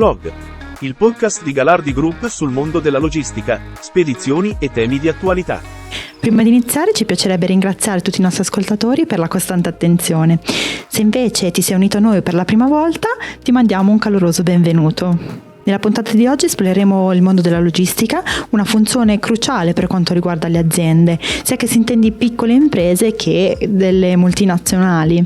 Blog, il podcast di Galardi Group sul mondo della logistica, spedizioni e temi di attualità. Prima di iniziare ci piacerebbe ringraziare tutti i nostri ascoltatori per la costante attenzione. Se invece ti sei unito a noi per la prima volta, ti mandiamo un caloroso benvenuto. Nella puntata di oggi esploreremo il mondo della logistica, una funzione cruciale per quanto riguarda le aziende, sia che si intendi piccole imprese che delle multinazionali.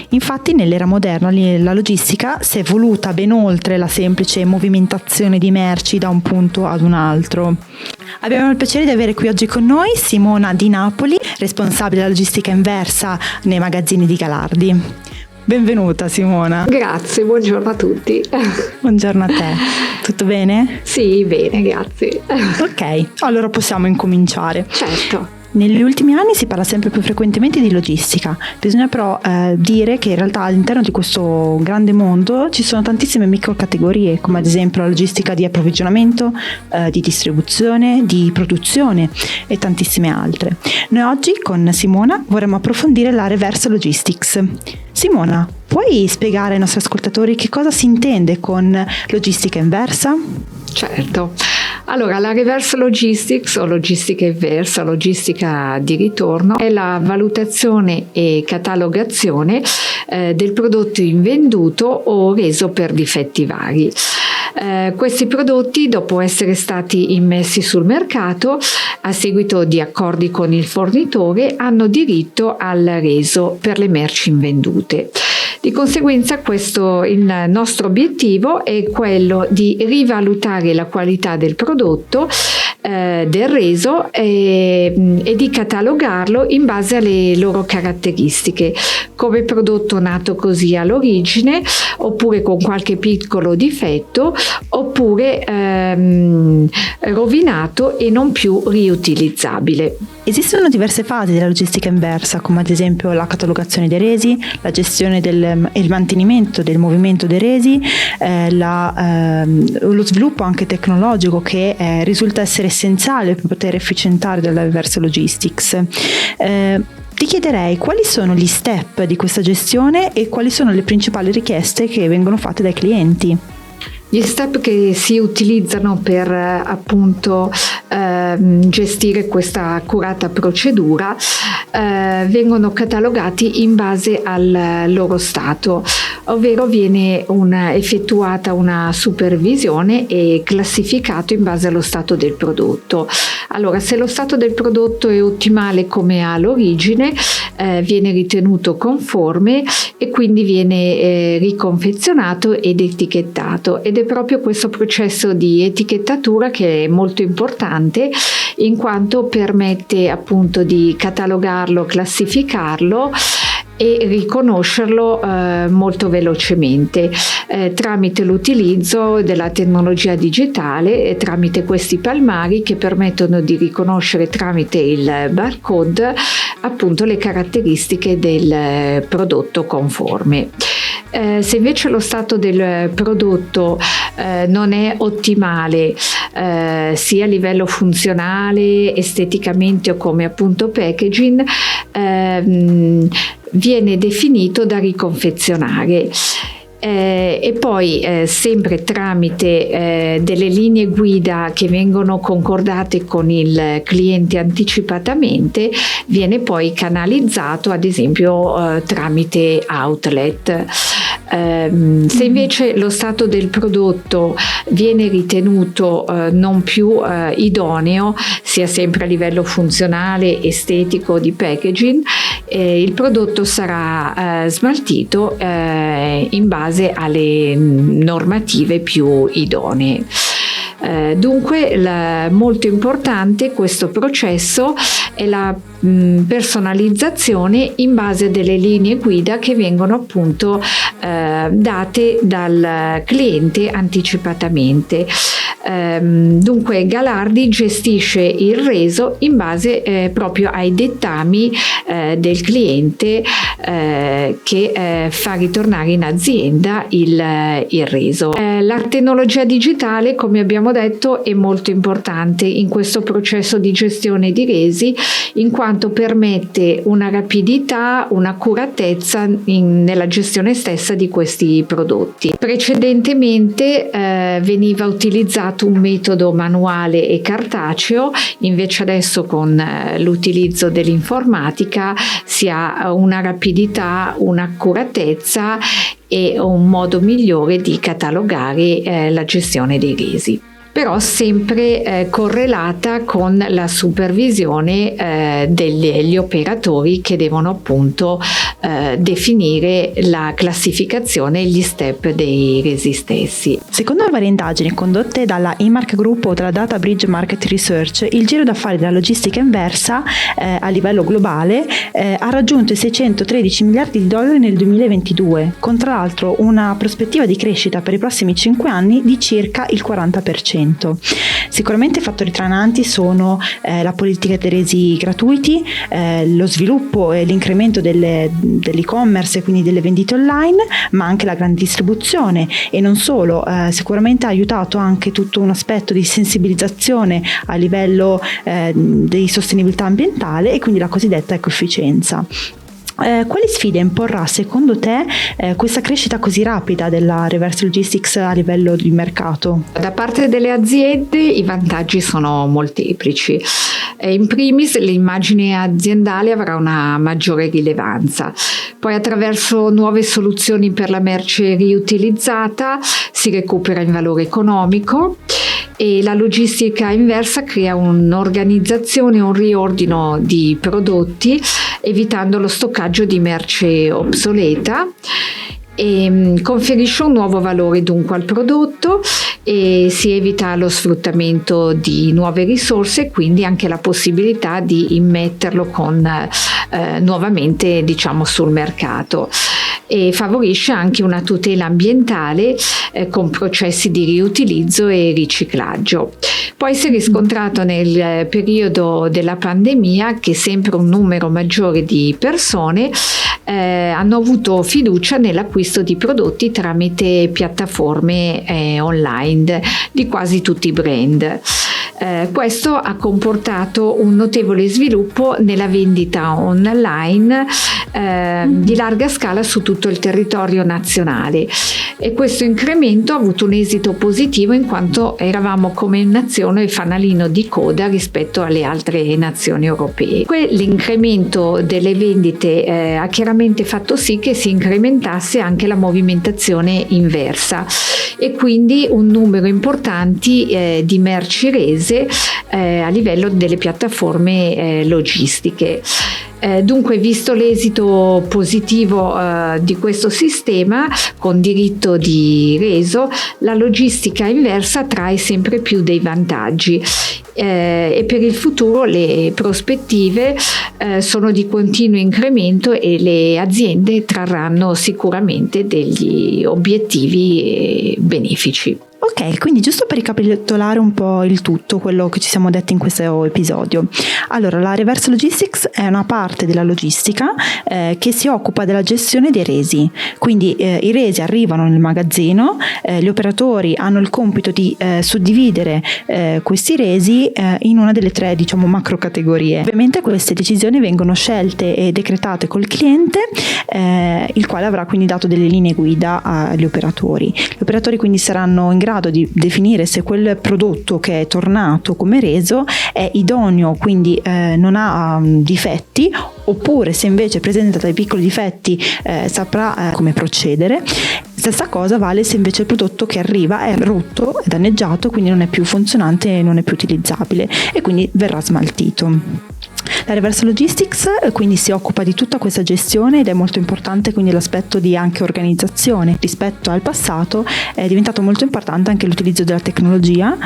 Infatti nell'era moderna la logistica si è evoluta ben oltre la semplice movimentazione di merci da un punto ad un altro. Abbiamo il piacere di avere qui oggi con noi Simona Di Napoli, responsabile della logistica inversa nei magazzini di Galardi. Benvenuta Simona. Grazie, buongiorno a tutti. Buongiorno a te. Tutto bene? Sì, bene, grazie. Ok, allora possiamo incominciare. Certo. Negli ultimi anni si parla sempre più frequentemente di logistica, bisogna però dire che in realtà all'interno di questo grande mondo ci sono tantissime microcategorie, come ad esempio la logistica di approvvigionamento, di distribuzione, di produzione e tantissime altre. Noi oggi con Simona vorremmo approfondire la reverse logistics. Simona, puoi spiegare ai nostri ascoltatori che cosa si intende con logistica inversa? Certo. Allora, la reverse logistics o logistica inversa, logistica di ritorno, è la valutazione e catalogazione del prodotto invenduto o reso per difetti vari. Questi prodotti, dopo essere stati immessi sul mercato a seguito di accordi con il fornitore, hanno diritto al reso per le merci invendute. Di conseguenza il nostro obiettivo è quello di rivalutare la qualità del prodotto, del reso e di catalogarlo in base alle loro caratteristiche, come prodotto nato così all'origine, oppure con qualche piccolo difetto, oppure rovinato e non più riutilizzabile. Esistono diverse fasi della logistica inversa, come ad esempio la catalogazione dei resi, la gestione e il mantenimento del movimento dei resi, lo sviluppo anche tecnologico che risulta essere essenziale per poter efficientare della reverse logistics. Ti chiederei quali sono gli step di questa gestione e quali sono le principali richieste che vengono fatte dai clienti. Gli step che si utilizzano per appunto gestire questa accurata procedura vengono catalogati in base al loro stato, ovvero viene effettuata una supervisione e classificato in base allo stato del prodotto. Allora, se lo stato del prodotto è ottimale come all'origine, viene ritenuto conforme e quindi viene riconfezionato ed etichettato, ed è proprio questo processo di etichettatura che è molto importante, in quanto permette appunto di catalogarlo, classificarlo e riconoscerlo molto velocemente tramite l'utilizzo della tecnologia digitale e tramite questi palmari che permettono di riconoscere tramite il barcode appunto le caratteristiche del prodotto conforme. Se invece lo stato del prodotto non è ottimale sia a livello funzionale, esteticamente o come appunto packaging, viene definito da riconfezionare. E poi sempre tramite delle linee guida che vengono concordate con il cliente anticipatamente, viene poi canalizzato ad esempio tramite outlet. Se invece lo stato del prodotto viene ritenuto non più idoneo, sia sempre a livello funzionale, estetico, di packaging, il prodotto sarà smaltito in base alle normative più idonee. Dunque molto importante questo processo è la personalizzazione in base a delle linee guida che vengono appunto date dal cliente anticipatamente. Dunque Galardi gestisce il reso in base proprio ai dettami del cliente che fa ritornare in azienda il reso. La tecnologia digitale, come abbiamo detto, è molto importante in questo processo di gestione di resi, in quanto quanto permette una rapidità, un'accuratezza nella gestione stessa di questi prodotti. Precedentemente veniva utilizzato un metodo manuale e cartaceo, invece adesso con l'utilizzo dell'informatica si ha una rapidità, un'accuratezza e un modo migliore di catalogare la gestione dei resi, però sempre correlata con la supervisione degli operatori che devono appunto definire la classificazione e gli step dei resi stessi. Secondo varie indagini condotte dalla eMark Group o dalla Data Bridge Market Research, il giro d'affari della logistica inversa a livello globale ha raggiunto i 613 miliardi di dollari nel 2022, con tra l'altro una prospettiva di crescita per i prossimi 5 anni di circa il 40%. Sicuramente fattori trainanti sono la politica dei resi gratuiti, lo sviluppo e l'incremento dell'e-commerce e quindi delle vendite online, ma anche la grande distribuzione e non solo. Sicuramente ha aiutato anche tutto un aspetto di sensibilizzazione a livello di sostenibilità ambientale e quindi la cosiddetta ecoefficienza. Quali sfide imporrà secondo te questa crescita così rapida della reverse logistics a livello di mercato? Da parte delle aziende i vantaggi sono molteplici. In primis l'immagine aziendale avrà una maggiore rilevanza, poi attraverso nuove soluzioni per la merce riutilizzata si recupera in valore economico e la logistica inversa crea un'organizzazione, un riordino di prodotti evitando lo stoccaggio di merce obsoleta e conferisce un nuovo valore dunque al prodotto e si evita lo sfruttamento di nuove risorse e quindi anche la possibilità di immetterlo nuovamente sul mercato, e favorisce anche una tutela ambientale con processi di riutilizzo e riciclaggio. Poi si è riscontrato nel periodo della pandemia che sempre un numero maggiore di persone hanno avuto fiducia nell'acquisto di prodotti tramite piattaforme online di quasi tutti i brand. Questo ha comportato un notevole sviluppo nella vendita online di larga scala su tutto il territorio nazionale, e questo incremento ha avuto un esito positivo in quanto eravamo come nazione il fanalino di coda rispetto alle altre nazioni europee. L'incremento delle vendite ha chiaramente fatto sì che si incrementasse anche la movimentazione inversa e quindi un numero importante di merci rese a livello delle piattaforme logistiche. Dunque, visto l'esito positivo di questo sistema con diritto di reso, la logistica inversa trae sempre più dei vantaggi e per il futuro le prospettive sono di continuo incremento e le aziende trarranno sicuramente degli obiettivi benefici. Ok, quindi giusto per ricapitolare un po' il tutto, quello che ci siamo detti in questo episodio. Allora, la reverse logistics è una parte della logistica che si occupa della gestione dei resi. Quindi i resi arrivano nel magazzino, gli operatori hanno il compito di suddividere questi resi in una delle tre, macro categorie. Ovviamente queste decisioni vengono scelte e decretate col cliente, il quale avrà quindi dato delle linee guida agli operatori. Gli operatori quindi saranno in grado di definire se quel prodotto che è tornato come reso è idoneo, quindi non ha difetti, oppure se invece presenta dei piccoli difetti saprà come procedere. Stessa cosa vale se invece il prodotto che arriva è rotto, è danneggiato, quindi non è più funzionante e non è più utilizzabile e quindi verrà smaltito. La reverse logistics quindi si occupa di tutta questa gestione ed è molto importante quindi l'aspetto di anche organizzazione. Rispetto al passato è diventato molto importante anche l'utilizzo della tecnologia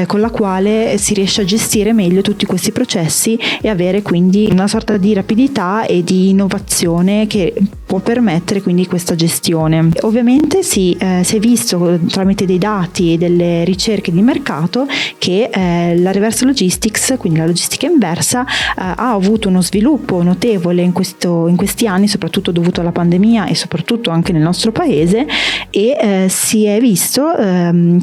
con la quale si riesce a gestire meglio tutti questi processi e avere quindi una sorta di rapidità e di innovazione che può può permettere quindi questa gestione. Ovviamente si è visto tramite dei dati e delle ricerche di mercato che la reverse logistics, quindi la logistica inversa, ha avuto uno sviluppo notevole in questi anni, soprattutto dovuto alla pandemia e soprattutto anche nel nostro paese, e si è visto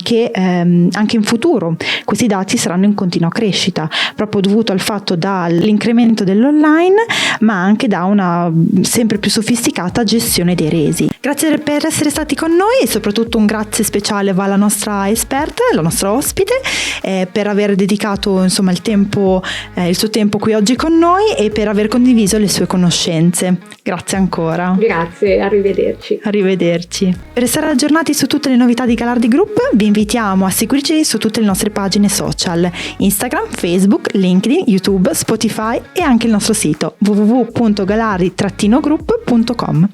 che anche in futuro questi dati saranno in continua crescita, proprio dovuto al fatto dall'incremento dell'online, ma anche da una sempre più sofisticata gestione dei resi. Grazie per essere stati con noi e soprattutto un grazie speciale va alla nostra esperta, la nostra ospite, per aver dedicato insomma il suo tempo qui oggi con noi e per aver condiviso le sue conoscenze. Grazie ancora. Grazie, arrivederci. Arrivederci. Per essere aggiornati su tutte le novità di Galardi Group vi invitiamo a seguirci su tutte le nostre pagine social: Instagram, Facebook, LinkedIn, YouTube, Spotify e anche il nostro sito www.galardi-group.com.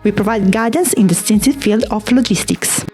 We provide guidance in the extensive field of logistics.